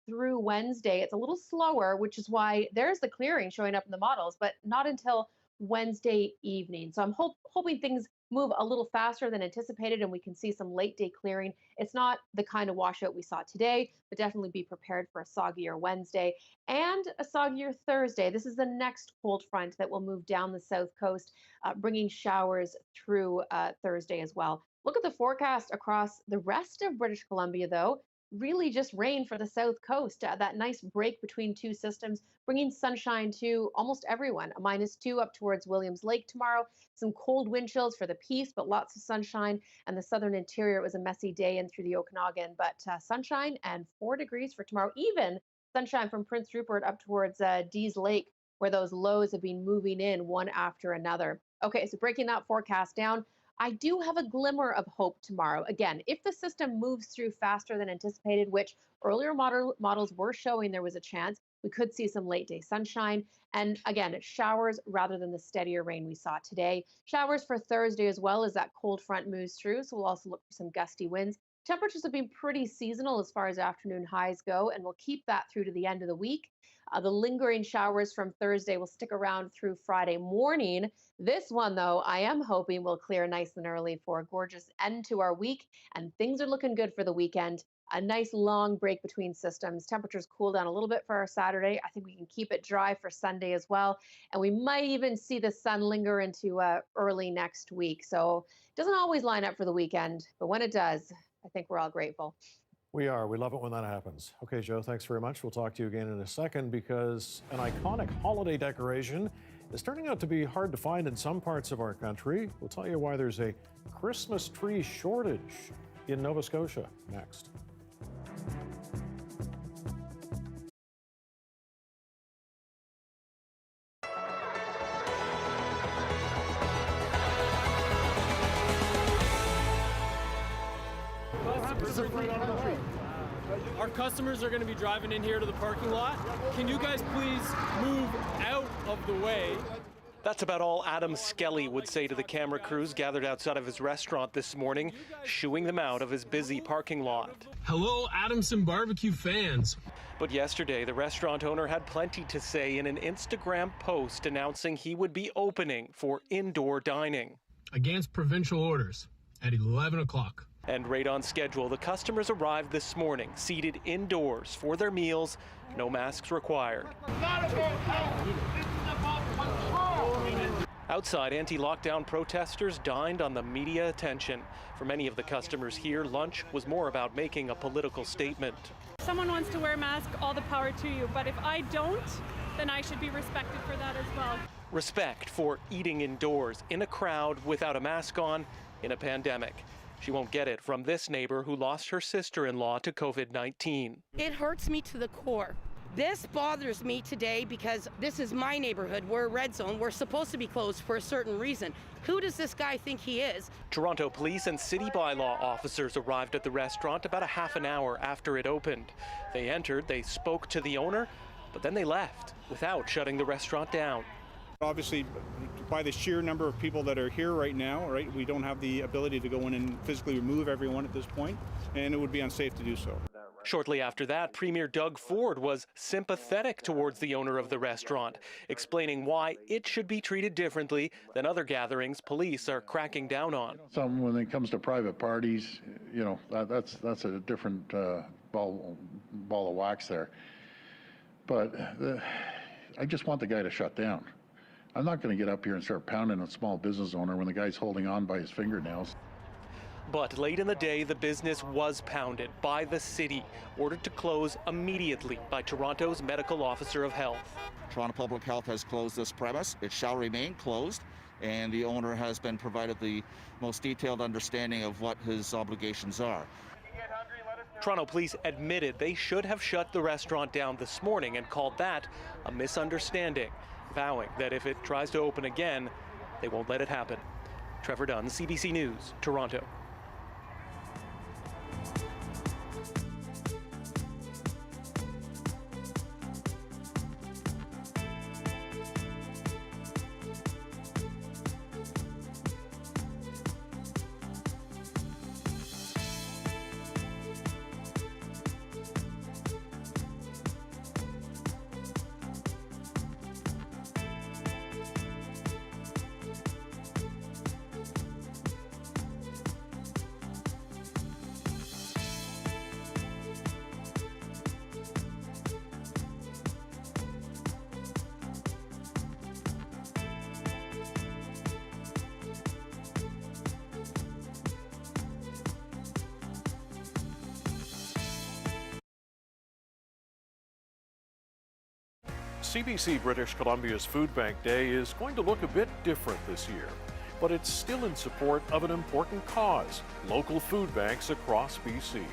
through Wednesday. It's a little slower, which is why there's the clearing showing up in the models, but not until Wednesday evening. So I'm hoping things move a little faster than anticipated and we can see some late day clearing. It's not the kind of washout we saw today, but definitely be prepared for a soggier Wednesday and a soggier Thursday. This is the next cold front that will move down the south coast, bringing showers through Thursday as well. Look at the forecast across the rest of British Columbia, though. Really just rain for the south coast. That nice break between two systems, bringing sunshine to almost everyone. A -2 up towards Williams Lake tomorrow. Some cold wind chills for the Peace, but lots of sunshine. And the southern interior, it was a messy day in through the Okanagan, but sunshine and 4 degrees for tomorrow. Even sunshine from Prince Rupert up towards Dease Lake, where those lows have been moving in one after another. Okay, so breaking that forecast down, I do have a glimmer of hope tomorrow. Again, if the system moves through faster than anticipated, which earlier models were showing there was a chance, we could see some late day sunshine. And again, showers rather than the steadier rain we saw today. Showers for Thursday as well as that cold front moves through. So we'll also look for some gusty winds. Temperatures have been pretty seasonal as far as afternoon highs go, and we'll keep that through to the end of the week. The lingering showers from Thursday will stick around through Friday morning. This one, though, I am hoping will clear nice and early for a gorgeous end to our week, and things are looking good for the weekend. A nice long break between systems. Temperatures cool down a little bit for our Saturday. I think we can keep it dry for Sunday as well, and we might even see the sun linger into early next week. So it doesn't always line up for the weekend, but when it does, I think we're all grateful. We are. We love it when that happens. Okay, Joe, thanks very much. We'll talk to you again in a second because an iconic holiday decoration is turning out to be hard to find in some parts of our country. We'll tell you why there's a Christmas tree shortage in Nova Scotia next. Our customers are going to be driving in here to the parking lot. Can you guys please move out of the way? That's about all Adam Skelly would say to the camera crews gathered outside of his restaurant this morning, shooing them out of his busy parking lot. Hello, Adamson barbecue fans. But yesterday, the restaurant owner had plenty to say in an Instagram post announcing he would be opening for indoor dining. Against provincial orders at 11 o'clock. And right on schedule, the customers arrived this morning, seated indoors for their meals, no masks required. Outside, anti-lockdown protesters dined on the media attention. For many of the customers here, lunch was more about making a political statement. If someone wants to wear a mask, all the power to you. But if I don't, then I should be respected for that as well. Respect for eating indoors, in a crowd, without a mask on, in a pandemic. She won't get it from this neighbor who lost her sister-in-law to COVID-19. It hurts me to the core. This bothers me today because this is my neighborhood. We're a red zone. We're supposed to be closed for a certain reason. Who does this guy think he is? Toronto police and city bylaw officers arrived at the restaurant about a half an hour after it opened. They entered, they spoke to the owner, but then they left without shutting the restaurant down. Obviously, by the sheer number of people that are here right now, right, we don't have the ability to go in and physically remove everyone at this point, and it would be unsafe to do so. Shortly after that, Premier Doug Ford was sympathetic towards the owner of the restaurant, explaining why it should be treated differently than other gatherings police are cracking down on. When it comes to private parties, you know, that's a different ball of wax there. But I just want the guy to shut down. I'm not going to get up here and start pounding a small business owner when the guy's holding on by his fingernails. But late in the day, the business was pounded by the city, ordered to close immediately by Toronto's medical officer of health. Toronto Public Health has closed this premise. It shall remain closed, and the owner has been provided the most detailed understanding of what his obligations are. Toronto police admitted they should have shut the restaurant down this morning and called that a misunderstanding, vowing that if it tries to open again, they won't let it happen. Trevor Dunn, CBC News, Toronto. CBC British Columbia's Food Bank Day is going to look a bit different this year, but it's still in support of an important cause, local food banks across BC.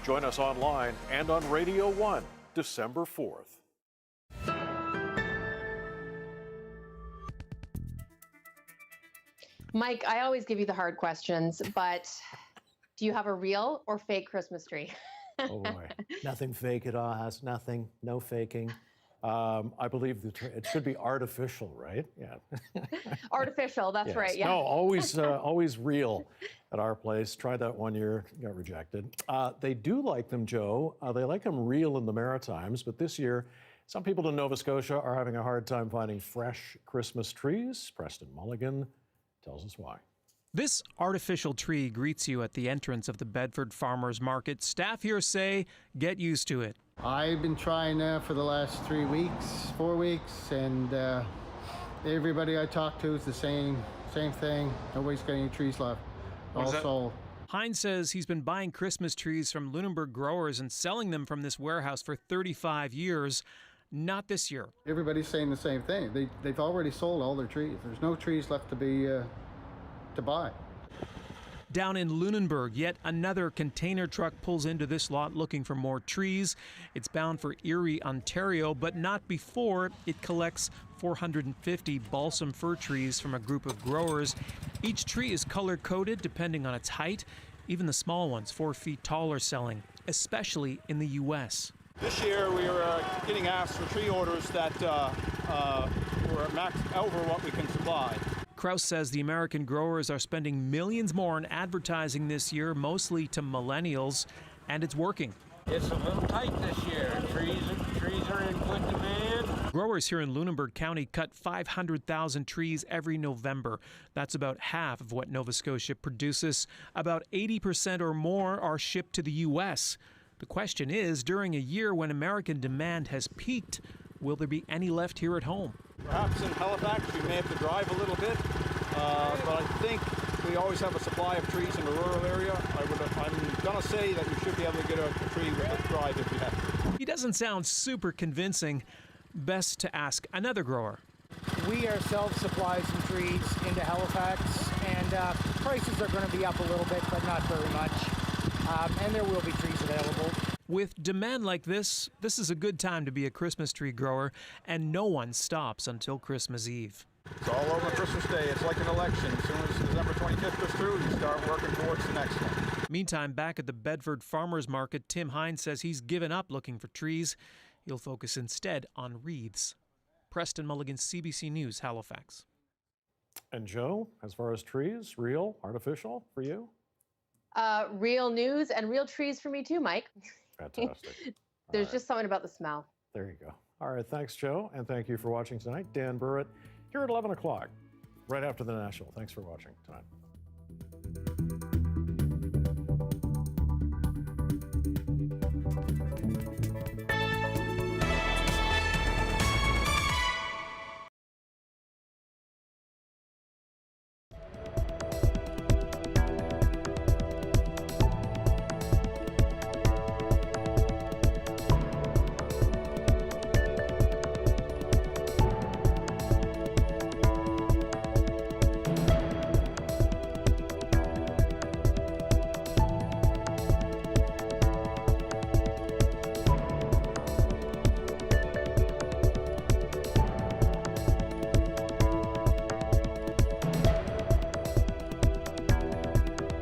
Join us online and on Radio 1, December 4th. Mike, I always give you the hard questions, but do you have a real or fake Christmas tree? Oh boy, nothing fake at all, has nothing, no faking. I believe it should be artificial, right? Yeah. Artificial, that's yes. right. Yeah. No, always real at our place. Tried that one year, got rejected. They do like them, Joe. They like them real in the Maritimes, but this year, some people in Nova Scotia are having a hard time finding fresh Christmas trees. Preston Mulligan tells us why. This artificial tree greets you at the entrance of the Bedford Farmers Market. Staff here say, get used to it. I've been trying for the last 4 weeks, and everybody I talk to is the same thing. Nobody's got any trees left. All sold. Hines says he's been buying Christmas trees from Lunenburg growers and selling them from this warehouse for 35 years. Not this year. Everybody's saying the same thing. They've already sold all their trees. There's no trees left to be to buy. Down in Lunenburg, yet another container truck pulls into this lot looking for more trees. It's bound for Erie, Ontario, but not before it collects 450 balsam fir trees from a group of growers. Each tree is color-coded depending on its height. Even the small ones, 4 feet tall, are selling, especially in the U.S. This year we are getting asked for tree orders that were maxed over what we can supply. Krause says the American growers are spending millions more on advertising this year, mostly to millennials, and it's working. It's a little tight this year. Trees are in good demand. Growers here in Lunenburg County cut 500,000 trees every November. That's about half of what Nova Scotia produces. About 80% or more are shipped to the U.S. The question is, during a year when American demand has peaked, will there be any left here at home? Perhaps in Halifax we may have to drive a little bit, but I think we always have a supply of trees in the rural area. I'm going to say that you should be able to get a tree with a drive if you have to. He doesn't sound super convincing. Best to ask another grower. We ourselves supply some trees into Halifax, and prices are going to be up a little bit, but not very much. And there will be trees available. With demand like this is a good time to be a Christmas tree grower, and no one stops until Christmas Eve. It's all over Christmas Day. It's like an election. As soon as December 25th goes through, you start working towards the next one. Meantime, back at the Bedford Farmers Market, Tim Hines says he's given up looking for trees. He'll focus instead on wreaths. Preston Mulligan, CBC News, Halifax. And Joe, as far as trees, real, artificial for you? Real news and real trees for me too, Mike. Fantastic. There's just something about the smell. There you go. All right, thanks, Joe, and thank you for watching tonight. Dan Burritt here at 11 o'clock, right after the National. Thanks for watching tonight.